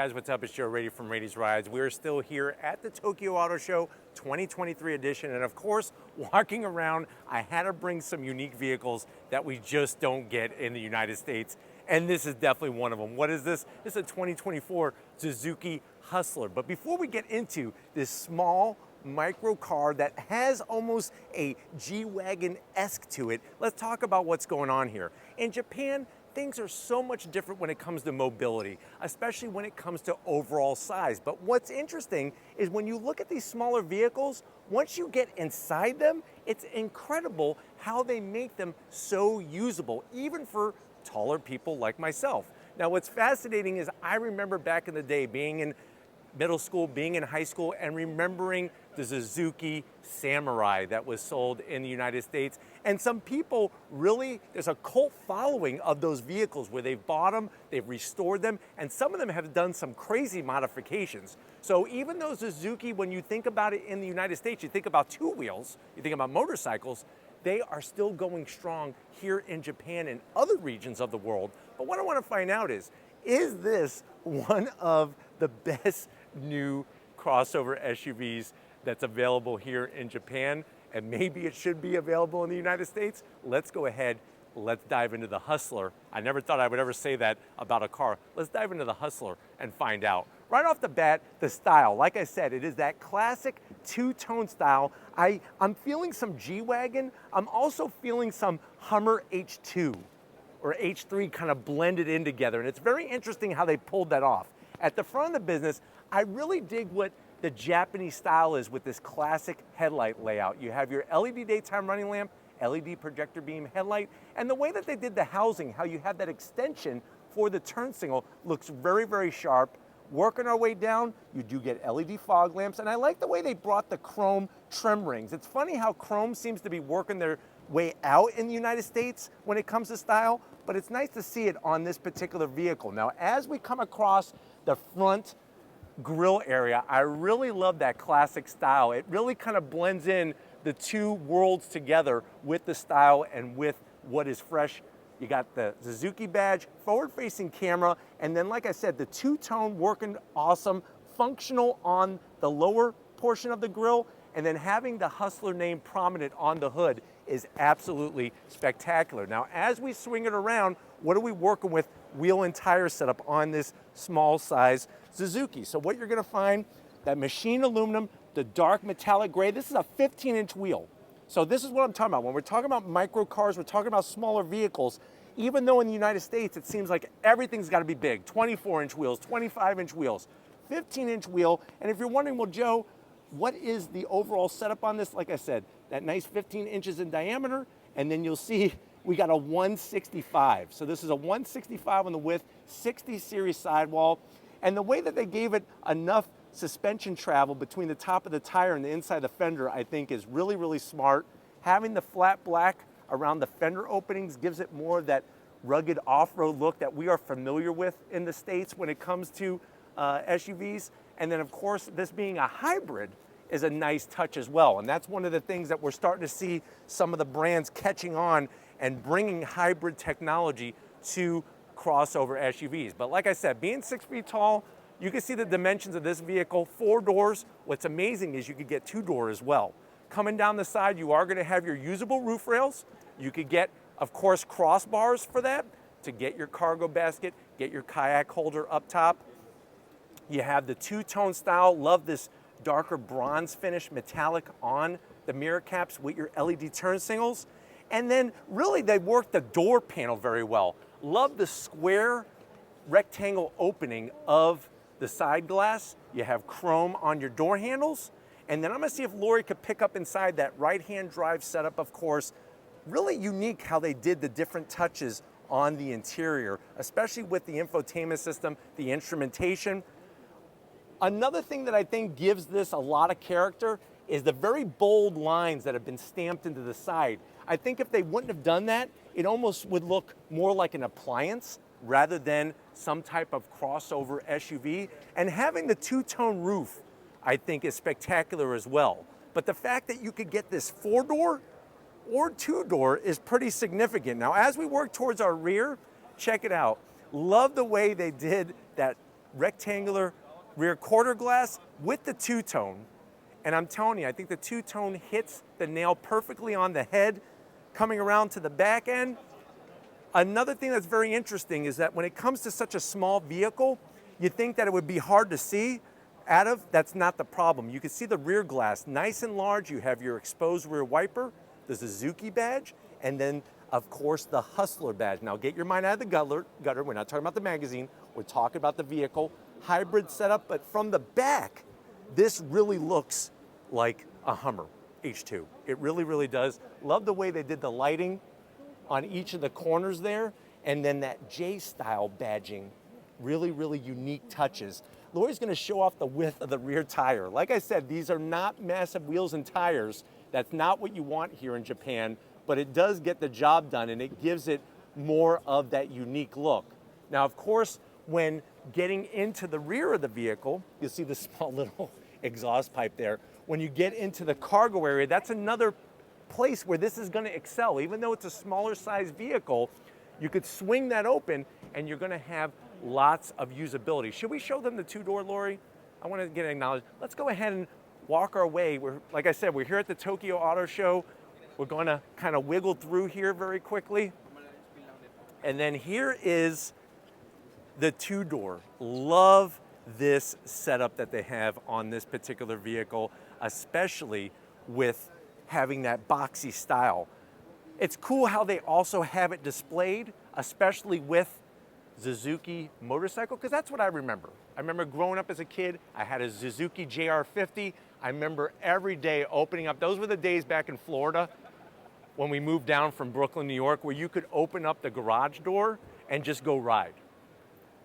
guys, what's up? It's Joe Raiti from Raiti's Rides. We're still here at the Tokyo Auto Show 2023 edition, and of course, walking around, I had to bring some unique vehicles that we just don't get in the United States, and this is definitely one of them. What is this? This is a 2024 Suzuki Hustler. But before we get into this small micro car that has almost a G-Wagon-esque to it, let's talk about what's going on here. In Japan, things are so much different when it comes to mobility, especially when it comes to overall size. But what's interesting is when you look at these smaller vehicles, once you get inside them, it's incredible how they make them so usable, even for taller people like myself. Now, what's fascinating is I remember back in the day being in middle school, being in high school, and remembering the Suzuki Samurai that was sold in the United States. And some people really, there's a cult following of those vehicles where they've bought them, they've restored them, and some of them have done some crazy modifications. So even though Suzuki, when you think about it in the United States, you think about two wheels, you think about motorcycles, they are still going strong here in Japan and other regions of the world. But what I want to find out is this one of the best new crossover SUVs that's available here in Japan, and maybe it should be available in the United States? Let's go ahead, let's dive into the Hustler. I never thought I would ever say that about a car. Let's dive into the Hustler and find out. Right off the bat, the style, like I said, it is that classic two-tone style. I'm feeling some G-Wagon. I'm also feeling some Hummer H2 or H3 kind of blended in together, and it's very interesting how they pulled that off. At the front of the business, I really dig what the Japanese style is with this classic headlight layout. You have your LED daytime running lamp, LED projector beam headlight, and the way that they did the housing, how you have that extension for the turn signal, looks very, very sharp. Working our way down, you do get LED fog lamps, and I like the way they brought the chrome trim rings. It's funny how chrome seems to be working their way out in the United States when it comes to style, but it's nice to see it on this particular vehicle. Now, as we come across the front grille area, I really love that classic style. It really kind of blends in the two worlds together with the style and with what is fresh. You got the Suzuki badge, forward-facing camera, and then, like I said, the two-tone working awesome, functional on the lower portion of the grille, and then having the Hustler name prominent on the hood is absolutely spectacular. Now, as we swing it around, what are we working with? Wheel and tire setup on this small size Suzuki. So what you're gonna find, that machined aluminum, the dark metallic gray, this is a 15-inch wheel. So this is what I'm talking about. When we're talking about micro cars, we're talking about smaller vehicles, even though in the United States, it seems like everything's gotta be big, 24-inch wheels, 25-inch wheels, 15-inch wheel. And if you're wondering, well, Joe, what is the overall setup on this? Like I said, that nice 15 inches in diameter, and then you'll see we got a 165. So this is a 165 on the width, 60 series sidewall. And the way that they gave it enough suspension travel between the top of the tire and the inside of the fender, I think is really, really smart. Having the flat black around the fender openings gives it more of that rugged off-road look that we are familiar with in the States when it comes to SUVs. And then, of course, this being a hybrid is a nice touch as well. And that's one of the things that we're starting to see some of the brands catching on and bringing hybrid technology to crossover SUVs. But like I said, being 6 feet tall, you can see the dimensions of this vehicle, 4 doors. What's amazing is you could get 2-door as well. Coming down the side, you are gonna have your usable roof rails. You could get, of course, crossbars for that to get your cargo basket, get your kayak holder up top. You have the two-tone style. Love this darker bronze finish metallic on the mirror caps with your LED turn signals. And then really they work the door panel very well. Love the square rectangle opening of the side glass. You have chrome on your door handles. And then I'm gonna see if Lori could pick up inside that right-hand drive setup, of course. Really unique how they did the different touches on the interior, especially with the infotainment system, the instrumentation. Another thing that I think gives this a lot of character is the very bold lines that have been stamped into the side. I think if they wouldn't have done that, it almost would look more like an appliance rather than some type of crossover SUV. And having the two-tone roof, I think, is spectacular as well. But the fact that you could get this 4-door or 2-door is pretty significant. Now, as we work towards our rear, check it out. Love the way they did that rectangular rear quarter glass with the two-tone. And I'm telling you, I think the two-tone hits the nail perfectly on the head, coming around to the back end. Another thing that's very interesting is that when it comes to such a small vehicle, you think that it would be hard to see out of. That's not the problem. You can see the rear glass nice and large. You have your exposed rear wiper, the Suzuki badge, and then of course the Hustler badge. Now get your mind out of the gutter. We're not talking about the magazine. We're talking about the vehicle. Hybrid setup, but from the back, this really looks like a Hummer H2. It really, really does. Love the way they did the lighting on each of the corners there, and then that J-style badging. Really, really unique touches. Lori's gonna show off the width of the rear tire. Like I said, these are not massive wheels and tires. That's not what you want here in Japan, but it does get the job done and it gives it more of that unique look. Now, of course, when getting into the rear of the vehicle, you'll see the small little exhaust pipe there. When you get into the cargo area, that's another place where this is going to excel. Even though it's a smaller size vehicle, you could swing that open and you're going to have lots of usability. Should we show them the two-door, Lori? I want to get acknowledged. Let's go ahead and walk our way. Like I said, we're here at the Tokyo Auto Show. We're going to kind of wiggle through here very quickly. And then here is the two-door. Love this setup that they have on this particular vehicle, especially with having that boxy style. It's cool how they also have it displayed, especially with Suzuki motorcycle, because that's what I remember. I remember growing up as a kid, I had a Suzuki JR50. I remember every day opening up. Those were the days back in Florida when we moved down from Brooklyn, New York, where you could open up the garage door and just go ride.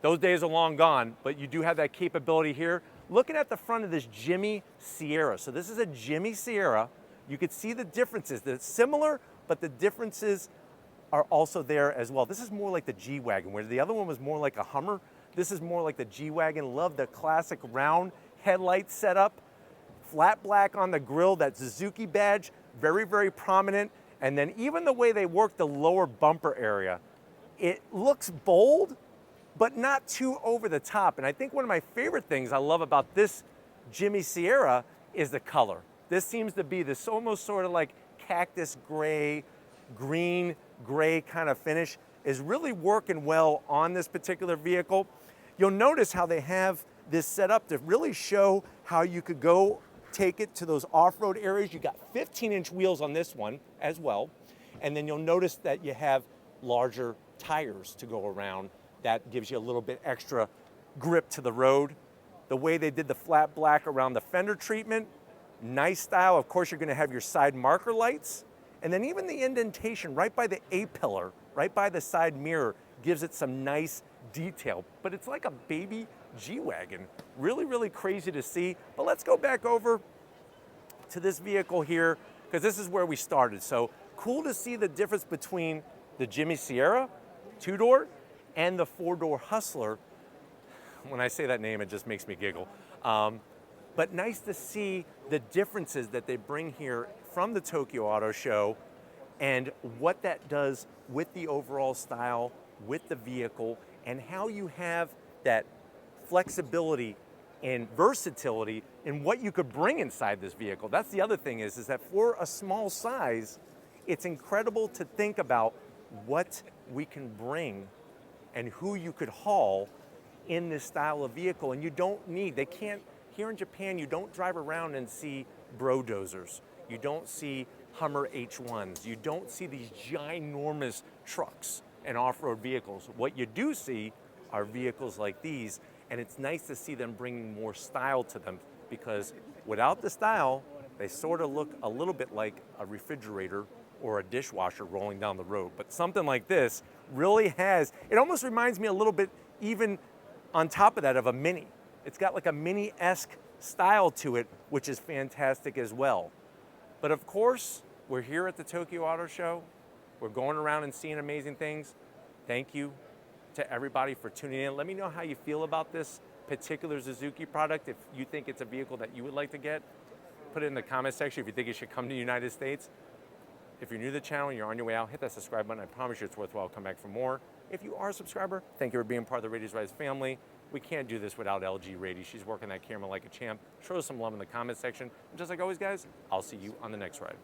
Those days are long gone, but you do have that capability here. Looking at the front of this Jimmy Sierra. So this is a Jimmy Sierra. You could see the differences. They're similar, but the differences are also there as well. This is more like the G-Wagon, where the other one was more like a Hummer. This is more like the G-Wagon. Love the classic round headlight setup. Flat black on the grille, that Suzuki badge, very, very prominent. And then even the way they work the lower bumper area, it looks bold, but not too over the top. And I think one of my favorite things I love about this Jimmy Sierra is the color. This seems to be this almost sort of like cactus gray, green gray kind of finish is really working well on this particular vehicle. You'll notice how they have this set up to really show how you could go take it to those off-road areas. You got 15-inch wheels on this one as well. And then you'll notice that you have larger tires to go around. That gives you a little bit extra grip to the road. The way they did the flat black around the fender treatment, nice style. Of course, you're gonna have your side marker lights. And then even the indentation right by the A-pillar, right by the side mirror, gives it some nice detail. But it's like a baby G-Wagon. Really, really crazy to see. But let's go back over to this vehicle here, because this is where we started. So cool to see the difference between the Jimmy Sierra, two-door, and the four-door Hustler. When I say that name, it just makes me giggle. But nice to see the differences that they bring here from the Tokyo Auto Show and what that does with the overall style, with the vehicle, and how you have that flexibility and versatility in what you could bring inside this vehicle. That's the other thing is that for a small size, it's incredible to think about what we can bring and who you could haul in this style of vehicle. And you don't need, they can't, here in Japan, you don't drive around and see brodozers. You don't see Hummer H1s. You don't see these ginormous trucks and off-road vehicles. What you do see are vehicles like these, and it's nice to see them bringing more style to them, because without the style, they sort of look a little bit like a refrigerator or a dishwasher rolling down the road. But something like this really has, it almost reminds me a little bit, even on top of that, of a Mini. It's got like a Mini-esque style to it, which is fantastic as well. But of course, we're here at the Tokyo Auto Show. We're going around and seeing amazing things. Thank you to everybody for tuning in. Let me know how you feel about this particular Suzuki product. If you think it's a vehicle that you would like to get, put it in the comment section if you think it should come to the United States. If you're new to the channel and you're on your way out, hit that subscribe button. I promise you it's worthwhile. Come back for more. If you are a subscriber, thank you for being part of the Raiti's Rides family. We can't do this without LG Raiti. She's working that camera like a champ. Show us some love in the comment section. And just like always, guys, I'll see you on the next ride.